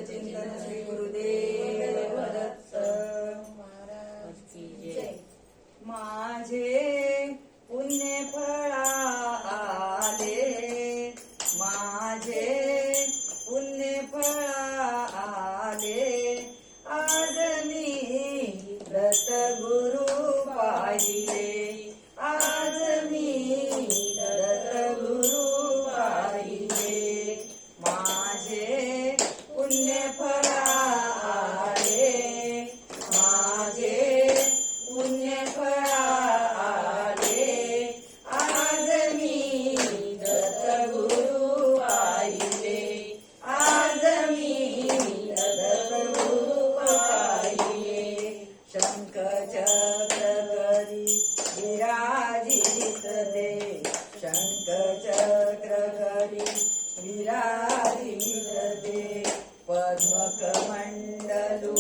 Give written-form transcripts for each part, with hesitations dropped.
चिंतन श्री गुरुदेव दत्त महाराज की जय। माझे पुण्य फळा आले, माझे पुण्य फळा आले, आज मी दत्त गुरु पाहिले, आज मी दत्त गुरु पाहिले, माझे पुण्य फळा आले, माझे पुण्य फळा आले, आज मी दत्त गुरु पाहिले, आज मी दत्त गुरु पाहिले, शंख चक्र करी विराजित दे, शंख चक्र करी विराजित दे, पद्म कमंडलू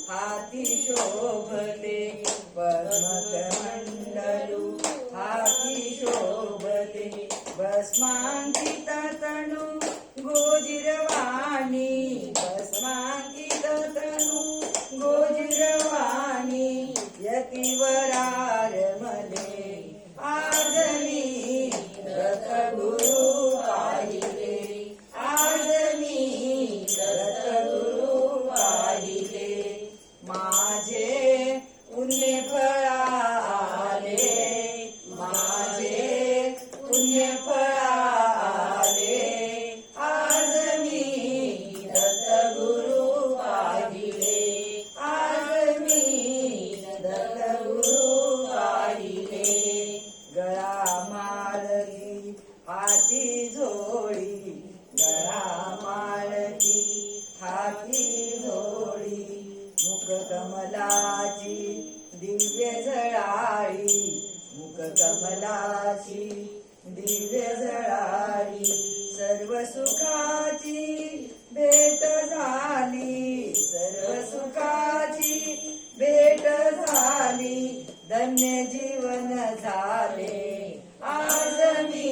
हाती शोभते, पद्म कमंडलू हाती शोभते, भस्मांकित तनु गोजिरवाणी, भस्मांकित तनु गोजिरवाणी, यतिवरार मले आज मी दत्त गुरु पाहिले, आज मी दत्त गुरु पाहिले, माझे पुण्य फळा आले, माझे पुण्य फळा आले, आज मी दत्त गुरु पाहिले, आज मी दत्त गुरु पाहिले, गळा माळी हाती झोळी, गळा माळी हाती झोळी, मुख कमलाची दिव्य झळाळी, मुख कमलाची दिव्य झळाळी, सर्व सुखाची भेट झाली, सर्व सुखाची भेट झाली, धन्य जीवन झाले, आज मी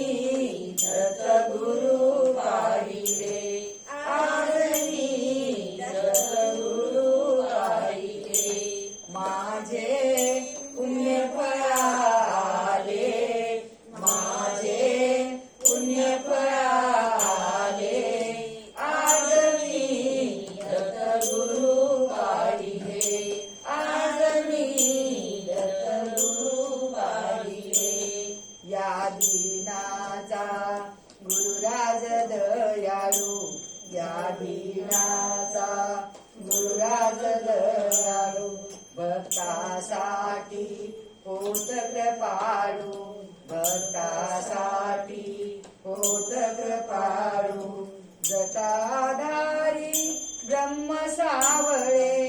दत्त गुरु पाहिले, आज मी दत्त गुरु पाहिले, माझे पुण्य फळा आले, माझे पुण्य फळा आले, आज मी दत्त गुरु पाहिले, आज मी दत्त गुरु पाहिले, या दीनाचा गुरुराज दयाळू, या दीनाचा गुरुराज दयाळू, भक्तासाठी होत कृपाळू, भक्तासाठी होत कृपाळू, जटाधारी ब्रह्म सावळे,